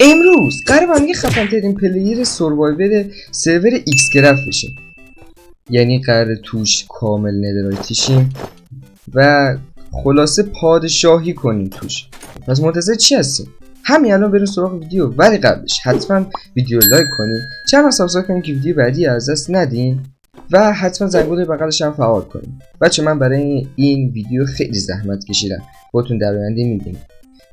امروز قرار با هم یه خفن ترین پلیر سروایور سرور ایکس گرفت بشیم. یعنی قرار توش کامل ندرایتیشیم و خلاصه پادشاهی کنیم توش. پس منتظر چی هستیم؟ همین الان بریم سراغ ویدیو، ولی قبلش حتما ویدیو لایک کنین، چند سابسکرایب کنین که ویدیو بعدی از دست ندین و حتما زنگوله بغلش هم فعال کنین. بچه من برای این ویدیو خیلی زحمت کشیدم، بهتون در آینده میگم.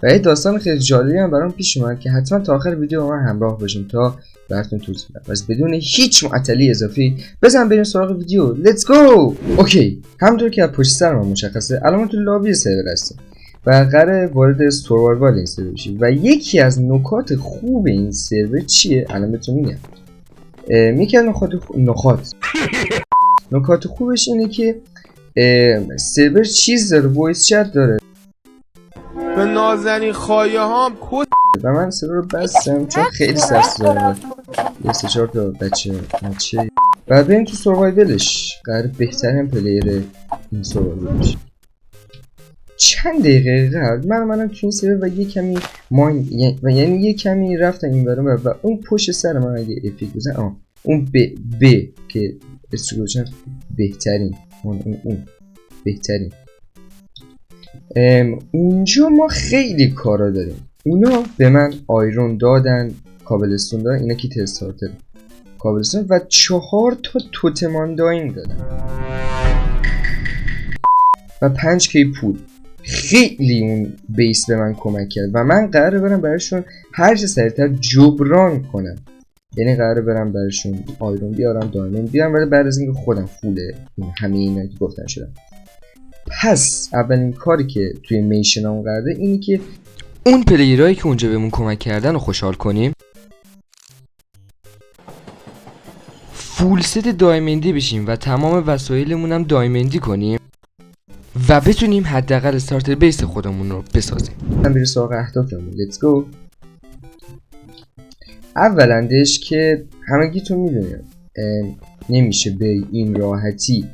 و یه داستان خیلی جالبی هم برام پیش اومد که حتما تا آخر ویدیو با من همراه باشین تا براتون توضیح بدم. پس بدون هیچ معطلی اضافی بزن بریم سراغ ویدیو. لیتس گو. اوکی، همونطور که از پشت سر ما مشخصه الان تو لابی سرور هستیم و قراره وارد سروایوال این سرور بشیم. و یکی از نکات خوب این سرور چیه؟ الان بهتون میگم. یکی از نکات خوبش اینه که سرور چیز داره، وایس چت داره. به نازنین خواهی هم و من سرور رو بستم چون خیلی سخت داره. یه 3-4 تا بچه و بریم تو سروایوالش. قرار بهترین پلیر این سروایوال بشه. چند دقیقه قبل منم تو این سرور و یه کمی یعنی یه کمی رفتم این برام و اون پشت سر من اگه افیک بزن اون ب که استرگوشن بهترین اون بهترین اونجا ما خیلی کارا داریم. اونا به من آیرون دادن، کابلستون دادن، اینا کیت استارتر کابلستون و 4 تا توتمان داینگ دادن و 5k پول. خیلی اون بیس به من کمک کرد و من قراره برم براشون هر چه سریعتر جبران کنم. یعنی قراره برم براشون آیرون بیارم، دایموند بیارم، ولی بعد از اینکه خودم فوله همه اینا که گفتن شدم. پس اولین کاری که توی میشنام قراره اینی که اون پلیرایی که اونجا بهمون کمک کردن رو خوشحال کنیم، فول ست دایموندی بشیم و تمام وسایلمون هم دایموندی کنیم و بتونیم حداقل استارتر بیس خودمون رو بسازیم. من بریم سراغ اهدافمون. لیتس گو. اولندش که همگیتون میدونید نمیشه به این راحتی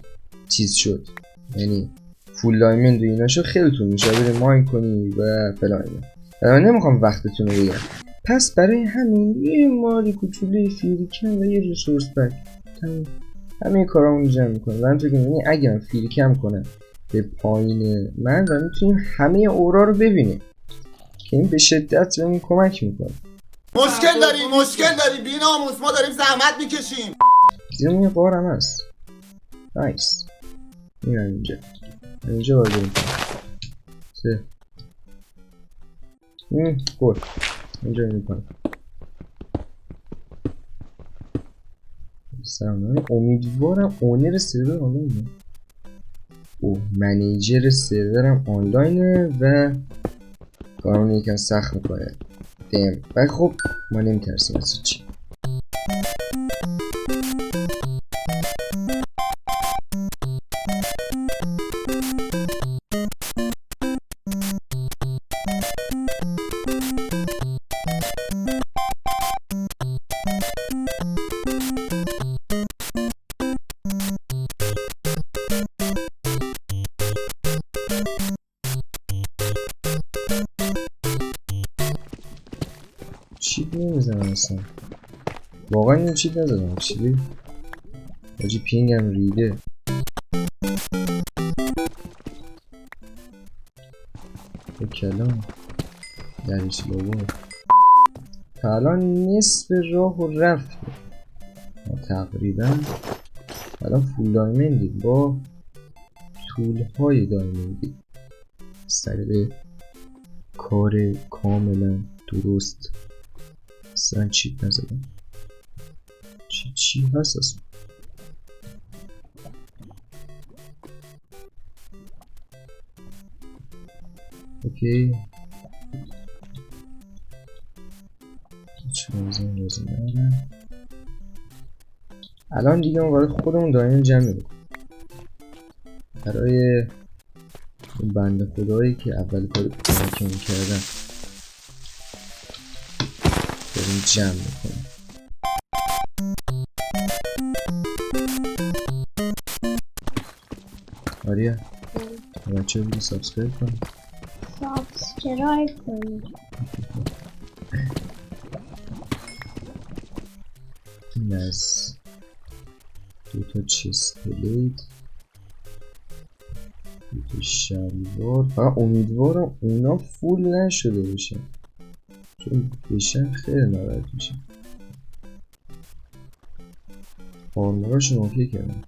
چیز شد، یعنی فول دایموند و اینا شو خیلی طول میشه بریم ماین کنی و فلان اینا. من نمیخوام وقتتون رو بگیرم، پس برای همین یه ماری کوچولوی فیریکم و یه ریسورس پک همه کارامون جمع میکنم. و همونطور که میبینی اگه من فیریکم کنم به پایین من و میتونیم همه اورا رو ببینیم که این به شدت بهمون کمک میکنه. مشکل داری بی‌ناموس، ما داریم زحمت میکشیم. زیرمون یه قارم هست. نایس. میرم اینجا باید بریم سه گل اینجا میکنم. سلام، امیدوارم اونر سرور آنلاینه. منیجر سرورم آنلاینه و کارمون یکم سخت میکنه. و خب ما نمیترسیم از چی. چی نمیزنم اصلا، واقعا این چی نزدم. چی باجی پینگم ریده. به کلام دریش لابا تا الان نصف راه و رفت تقریبا. الان فول دایموندی با طول های دایموندی سریع کار کاملا درست. اصلا چیپ نزدم. چی هست اصلا؟ اوکی هیچ موزن لازم ندارم. الان دیگه ما برای خودمون دایموند جمع میکنیم. برای اون بنده خدایی که اول کار کمکمون کردن داریم جمع میکنیم. آریا بچه بودی سابسکرایب کنی. این از 2 چست پلید، 2 شلوار. فقط امیدوارم اونا فول نشده باشه، چون بشن خیلی ناراحت میشه. آرموراشون اوکی کردم،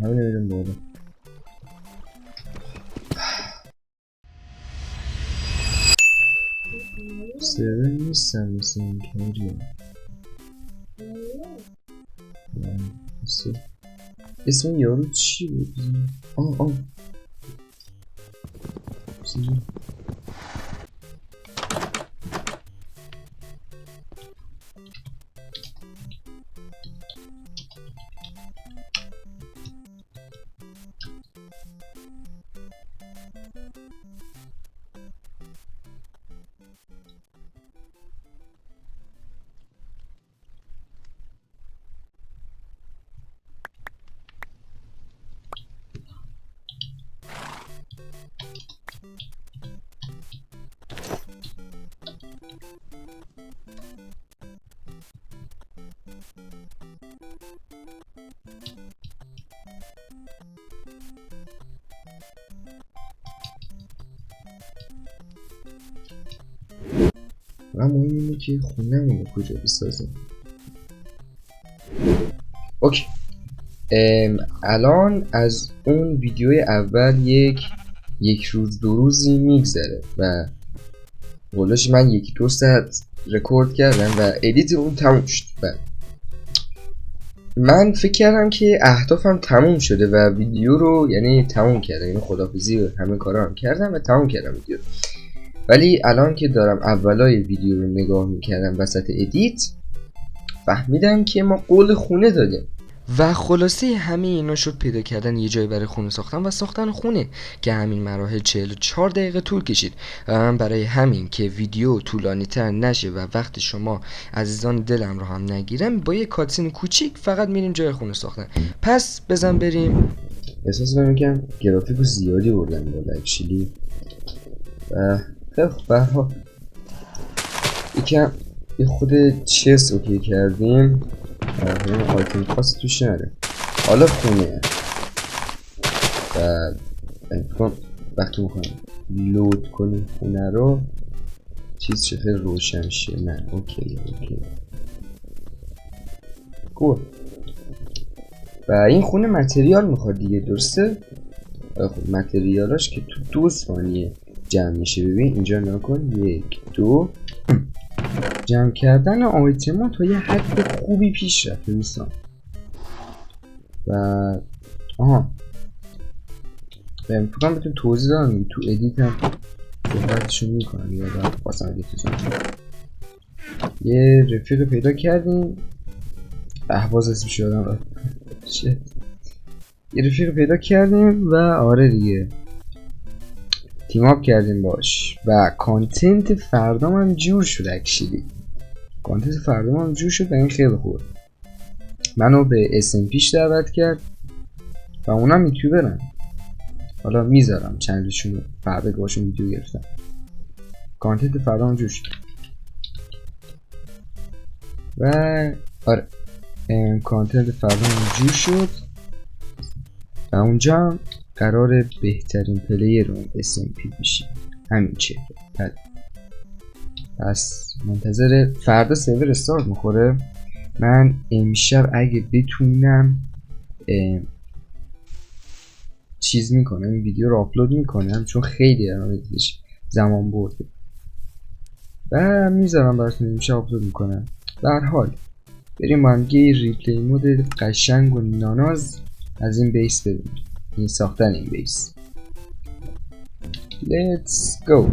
همین نمیدم بالا. سرور نیستم مثل این کناریه. اسم یارو چی بود؟ و مهم اینه که خونه‌مون رو کجا بسازیم. اوکی، الان از اون ویدیوی اول یک روز 2 روزی میگذره و قولش من 1-2 ساعت رکورد کردم و ادیت اون تموم شد. من فکر کردم که اهدافم تموم شده و ویدیو رو یعنی تموم کردم، یعنی خداحافظی و همه کارا هم کردم و تموم کردم ویدیو. ولی الان که دارم اولای ویدیو رو نگاه میکردم وسط ادیت، فهمیدم که ما قول خونه دادیم و خلاصه همه اینا شد پیدا کردن یه جای برای خونه ساختن و ساختن خونه که همین مراحل 44 دقیقه طول کشید. برای همین که ویدیو طولانی تر نشه و وقت شما عزیزان دلم رو هم نگیرم، با یه کاتسین کوچیک فقط میریم جای خونه ساختن. پس بزن بریم. احساس میکنم گرافیک زیادی بردم بالا اکچولی. خیلی خوب، برها یکم یه خود چست اوکی کردیم، آیتم خاصی توش نره. حالا خونه و وقتی میکنم لود کنیم خونه رو چیز چه خیلی روشن شه. نه اوکی خوب. و این خونه متریال میخواد دیگه، درسته؟ خب متریالاش که تو 2 ثانیه جمع میشه. ببین اینجا نکن، 1 2 جمع کردن آیتما تا یه حد خوبی پیش رفته نیستم. و فکرم بهتون توضیح دادم تو ادیت هم صحبتشو میکنم، یادم خواستم ادیتشون. یه رفیق پیدا کردیم، باز اسمش یادم رفت. یه رفیق پیدا کردیم و آره دیگه تیم اپ کردیم باش و کانتنت فردام هم جور شد. اکچولی کانتنت فردام هم جور شد و این خیلی خوبه. منو به SMPش دعوت کرد و اونم یوتیوبرن. حالا میذارم چندشون رو فردا که باشون ویدیو گرفتم. کانتنت فردام جور شد و آره کانتنت فردام جور شد و اونجا قرار بهترین پلیر اون SMP بشیم. همین چهره. پس منتظر فردا سرور استارت میخوره. من امشب اگه بتونم چیز میکنم، این ویدیو رو آپلود میکنم چون خیلی زمان برده و میذارم براتون. امشب آپلود میکنم. به هر حال بریم با هم یه ریپلی مود قشنگ و ناناز از این بیس ببینیم، این ساختن این بیس. Let's go.